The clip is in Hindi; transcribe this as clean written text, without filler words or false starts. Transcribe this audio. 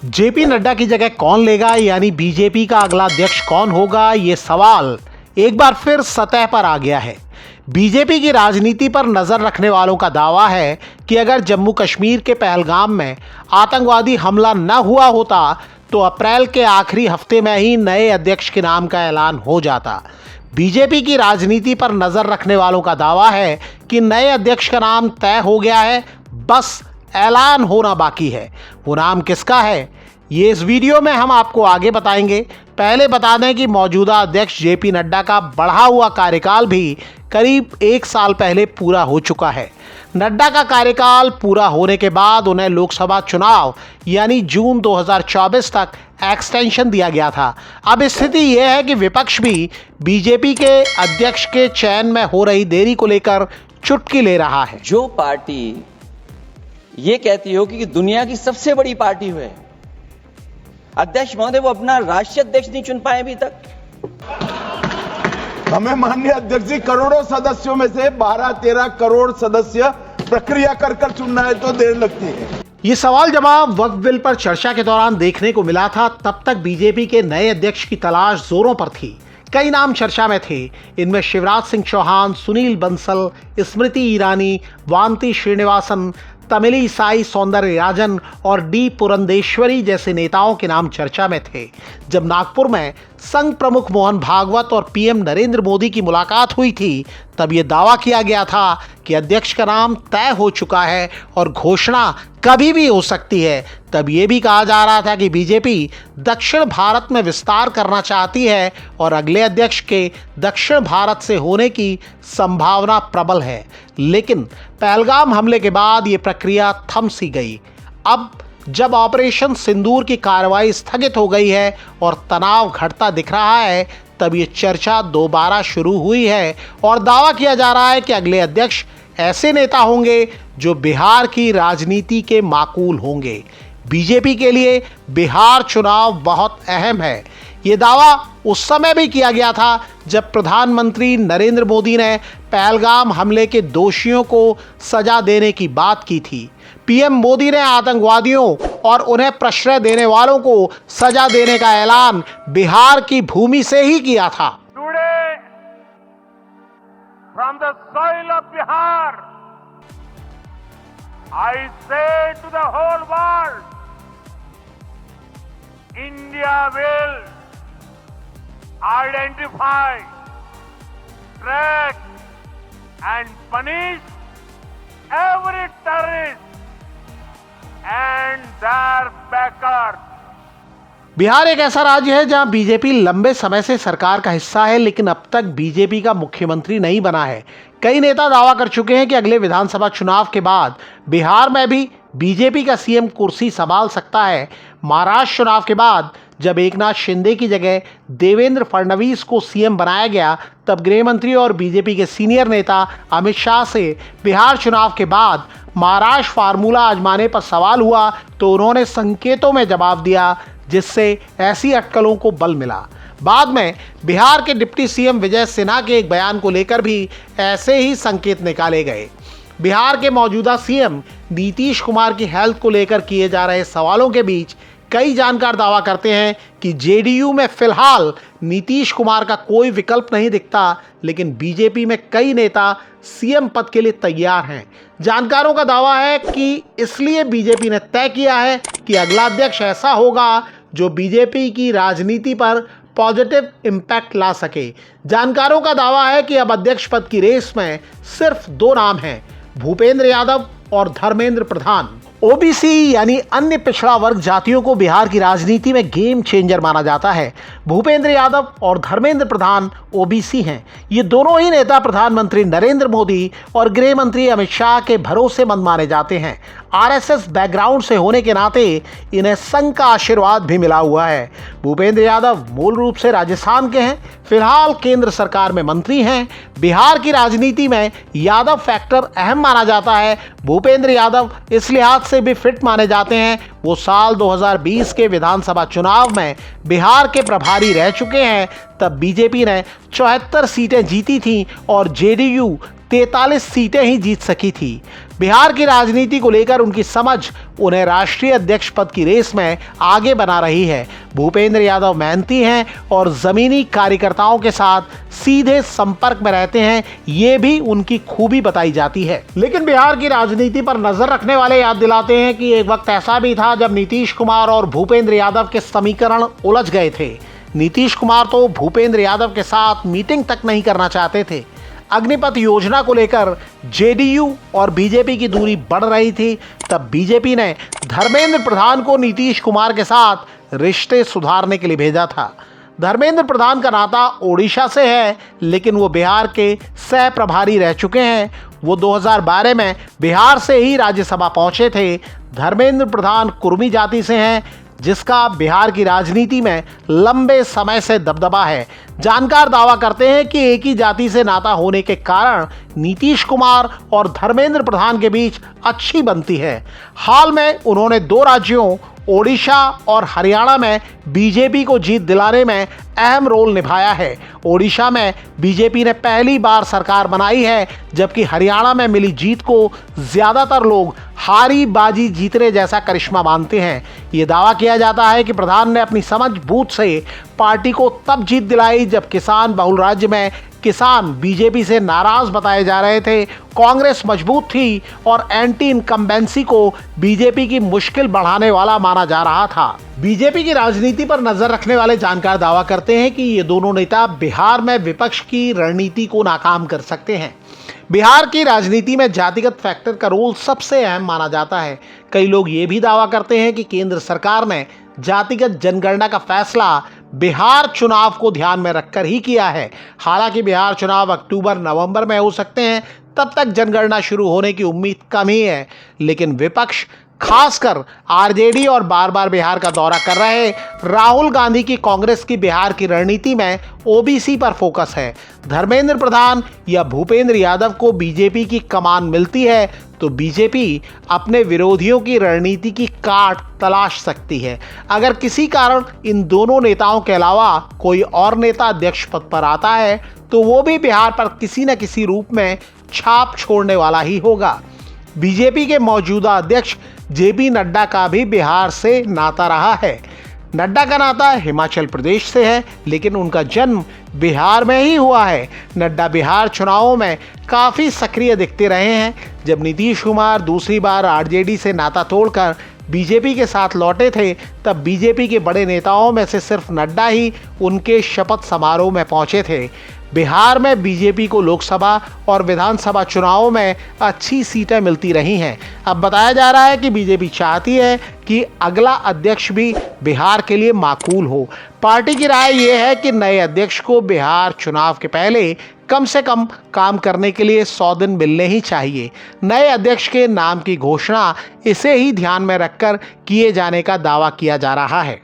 जेपी नड्डा की जगह कौन लेगा, यानी बीजेपी का अगला अध्यक्ष कौन होगा, ये सवाल एक बार फिर सतह पर आ गया है। बीजेपी की राजनीति पर नजर रखने वालों का दावा है कि अगर जम्मू कश्मीर के पहलगाम में आतंकवादी हमला न हुआ होता तो अप्रैल के आखिरी हफ्ते में ही नए अध्यक्ष के नाम का ऐलान हो जाता। बीजेपी की राजनीति पर नजर रखने वालों का दावा है कि नए अध्यक्ष का नाम तय हो गया है, बस ऐलान होना बाकी है। वो नाम किसका है, ये इस वीडियो में हम आपको आगे बताएंगे। पहले बता दें कि मौजूदा अध्यक्ष जेपी नड्डा का बढ़ा हुआ कार्यकाल भी करीब 1 साल पहले पूरा हो चुका है। नड्डा का कार्यकाल पूरा होने के बाद उन्हें लोकसभा चुनाव यानी जून 2024 तक एक्सटेंशन दिया गया था। अब स्थिति यह है कि विपक्ष भी बीजेपी के अध्यक्ष के चयन में हो रही देरी को लेकर चुटकी ले रहा है। जो पार्टी ये कहती हो कि दुनिया की सबसे बड़ी पार्टी हुए अध्यक्ष महोदय, वो अपना राष्ट्रीय अध्यक्ष नहीं चुन पाए अभी तक। हमें माननीय अध्यक्ष जी करोड़ों सदस्यों में से 12-13 करोड़ सदस्य प्रक्रिया कर चुनना है तो देर लगती है। ये सवाल जवाब वक्फ बिल पर चर्चा के दौरान देखने को मिला था। तब तक बीजेपी के नए अध्यक्ष की तलाश जोरों पर थी। कई नाम चर्चा में थे। इनमें शिवराज सिंह चौहान, सुनील बंसल, स्मृति ईरानी, वांती श्रीनिवासन, तमिली साई सौंदरराजन और डी पुरंदेश्वरी जैसे नेताओं के नाम चर्चा में थे। जब नागपुर में संघ प्रमुख मोहन भागवत और पीएम नरेंद्र मोदी की मुलाकात हुई थी, तब यह दावा किया गया था कि अध्यक्ष का नाम तय हो चुका है और घोषणा कभी भी हो सकती है। तब यह भी कहा जा रहा था कि बीजेपी दक्षिण भारत में विस्तार करना चाहती है और अगले अध्यक्ष के दक्षिण भारत से होने की संभावना प्रबल है। लेकिन पहलगाम हमले के बाद ये प्रक्रिया थम सी गई। अब जब ऑपरेशन सिंदूर की कार्रवाई स्थगित हो गई है और तनाव घटता दिख रहा है, तब ये चर्चा दोबारा शुरू हुई है और दावा किया जा रहा है कि अगले अध्यक्ष ऐसे नेता होंगे जो बिहार की राजनीति के माकूल होंगे। बीजेपी के लिए बिहार चुनाव बहुत अहम है। ये दावा उस समय भी किया गया था जब प्रधानमंत्री नरेंद्र मोदी ने पहलगाम हमले के दोषियों को सजा देने की बात की थी। पीएम मोदी ने आतंकवादियों और उन्हें प्रश्रय देने वालों को सजा देने का ऐलान बिहार की भूमि से ही किया था। Today, from the soil of Bihar, I say to the whole world, India will identify, track and punish every terrorist and their backers. Bihar एक ऐसा राज्य है जहां बीजेपी लंबे समय से सरकार का हिस्सा है, लेकिन अब तक बीजेपी का मुख्यमंत्री नहीं बना है। कई नेता दावा कर चुके हैं कि अगले विधानसभा चुनाव के बाद बिहार में भी बीजेपी का सीएम कुर्सी संभाल सकता है। महाराष्ट्र चुनाव के बाद जब एकनाथ शिंदे की जगह देवेंद्र फडणवीस को सीएम बनाया गया, तब गृह मंत्री और बीजेपी के सीनियर नेता अमित शाह से बिहार चुनाव के बाद महाराष्ट्र फार्मूला आजमाने पर सवाल हुआ तो उन्होंने संकेतों में जवाब दिया, जिससे ऐसी अटकलों को बल मिला। बाद में बिहार के डिप्टी सीएम विजय सिन्हा के एक बयान को लेकर भी ऐसे ही संकेत निकाले गए। बिहार के मौजूदा सीएम नीतीश कुमार की हेल्थ को लेकर किए जा रहे सवालों के बीच कई जानकार दावा करते हैं कि जेडीयू में फिलहाल नीतीश कुमार का कोई विकल्प नहीं दिखता, लेकिन बीजेपी में कई नेता सीएम पद के लिए तैयार हैं। जानकारों का दावा है कि इसलिए बीजेपी ने तय किया है कि अगला अध्यक्ष ऐसा होगा जो बीजेपी की राजनीति पर पॉजिटिव इम्पैक्ट ला सके। जानकारों का दावा है कि अब अध्यक्ष पद की रेस में सिर्फ 2 नाम हैं, भूपेंद्र यादव और धर्मेंद्र प्रधान। ओबीसी यानी अन्य पिछड़ा वर्ग जातियों को बिहार की राजनीति में गेम चेंजर माना जाता है। भूपेंद्र यादव और धर्मेंद्र प्रधान ओबीसी हैं। ये दोनों ही नेता प्रधानमंत्री नरेंद्र मोदी और गृह मंत्री अमित शाह के भरोसेमंद माने जाते हैं। आरएसएस बैकग्राउंड से होने के नाते इन्हें संघ का आशीर्वाद भी मिला हुआ है। भूपेंद्र यादव मूल रूप से राजस्थान के हैं, फिलहाल केंद्र सरकार में मंत्री हैं। बिहार की राजनीति में यादव फैक्टर अहम माना जाता है। भूपेंद्र यादव इस लिहाज से भी फिट माने जाते हैं, वो साल 2020 के विधानसभा चुनाव में बिहार के प्रभारी रह चुके हैं। तब बीजेपी ने 74 सीटें जीती थीं और जेडीयू 43 सीटें ही जीत सकी थी। बिहार की राजनीति को लेकर उनकी समझ उन्हें राष्ट्रीय अध्यक्ष पद की रेस में आगे बना रही है। भूपेंद्र यादव मेहनती हैं और जमीनी कार्यकर्ताओं के साथ सीधे संपर्क में रहते हैं, ये भी उनकी खूबी बताई जाती है। लेकिन बिहार की राजनीति पर नजर रखने वाले याद दिलाते हैं कि एक वक्त ऐसा भी था जब नीतीश कुमार और भूपेंद्र यादव के समीकरण उलझ गए थे। नीतीश कुमार तो भूपेंद्र यादव के साथ मीटिंग तक नहीं करना चाहते थे। अग्निपथ योजना को लेकर जेडीयू और बीजेपी की दूरी बढ़ रही थी। तब बीजेपी ने धर्मेंद्र प्रधान को नीतीश कुमार के साथ रिश्ते सुधारने के लिए भेजा था। धर्मेंद्र प्रधान का नाता ओडिशा से है, लेकिन वो बिहार के सह प्रभारी रह चुके हैं। वो 2012 में बिहार से ही राज्यसभा पहुंचे थे। धर्मेंद्र प्रधान कुर्मी जाति से हैं, जिसका बिहार की राजनीति में लंबे समय से दबदबा है। जानकार दावा करते हैं कि एक ही जाति से नाता होने के कारण नीतीश कुमार और धर्मेंद्र प्रधान के बीच अच्छी बनती है। हाल में उन्होंने 2 राज्यों ओडिशा और हरियाणा में बीजेपी को जीत दिलाने में अहम रोल निभाया है। ओडिशा में बीजेपी ने पहली बार सरकार बनाई है, जबकि हरियाणा में मिली जीत को ज़्यादातर लोग हारी बाजी जीतने जैसा करिश्मा मानते हैं। ये दावा किया जाता है कि प्रधान ने अपनी समझ बूझ से पार्टी को तब जीत दिलाई जब किसान बहुल राज्य में किसान बीजेपी से नाराज बताए जा रहे थे। कांग्रेस मजबूत थी और एंटी इनकम्बेंसी को बीजेपी की मुश्किल बढ़ाने वाला माना जा रहा था। बीजेपी की राजनीति पर नजर रखने वाले जानकार दावा करते हैं कि ये दोनों नेता बिहार में विपक्ष की रणनीति को नाकाम कर सकते हैं। बिहार की राजनीति में जातिगत फैक्टर का रोल सबसे अहम माना जाता है। कई लोग ये भी दावा करते हैं कि केंद्र सरकार ने जातिगत जनगणना का फैसला बिहार चुनाव को ध्यान में रखकर ही किया है। हालांकि बिहार चुनाव अक्टूबर-नवंबर में हो सकते हैं, तब तक जनगणना शुरू होने की उम्मीद कम ही है। लेकिन विपक्ष, खासकर आरजेडी और बार बार बिहार का दौरा कर रहे राहुल गांधी की कांग्रेस की बिहार की रणनीति में ओबीसी पर फोकस है। धर्मेंद्र प्रधान या भूपेंद्र यादव को बीजेपी की कमान मिलती है तो बीजेपी अपने विरोधियों की रणनीति की काट तलाश सकती है। अगर किसी कारण इन दोनों नेताओं के अलावा कोई और नेता अध्यक्ष पद पर आता है तो वो भी बिहार पर किसी न किसी रूप में छाप छोड़ने वाला ही होगा। बीजेपी के मौजूदा अध्यक्ष जेपी नड्डा का भी बिहार से नाता रहा है। नड्डा का नाता हिमाचल प्रदेश से है, लेकिन उनका जन्म बिहार में ही हुआ है। नड्डा बिहार चुनावों में काफ़ी सक्रिय दिखते रहे हैं। जब नीतीश कुमार दूसरी बार आरजेडी से नाता तोड़कर बीजेपी के साथ लौटे थे, तब बीजेपी के बड़े नेताओं में से सिर्फ नड्डा ही उनके शपथ समारोह में पहुंचे थे। बिहार में बीजेपी को लोकसभा और विधानसभा चुनावों में अच्छी सीटें मिलती रही हैं। अब बताया जा रहा है कि बीजेपी चाहती है कि अगला अध्यक्ष भी बिहार के लिए माकूल हो। पार्टी की राय यह है कि नए अध्यक्ष को बिहार चुनाव के पहले कम से कम काम करने के लिए 100 दिन मिलने ही चाहिए। नए अध्यक्ष के नाम की घोषणा इसे ही ध्यान में रखकर किए जाने का दावा किया जा रहा है।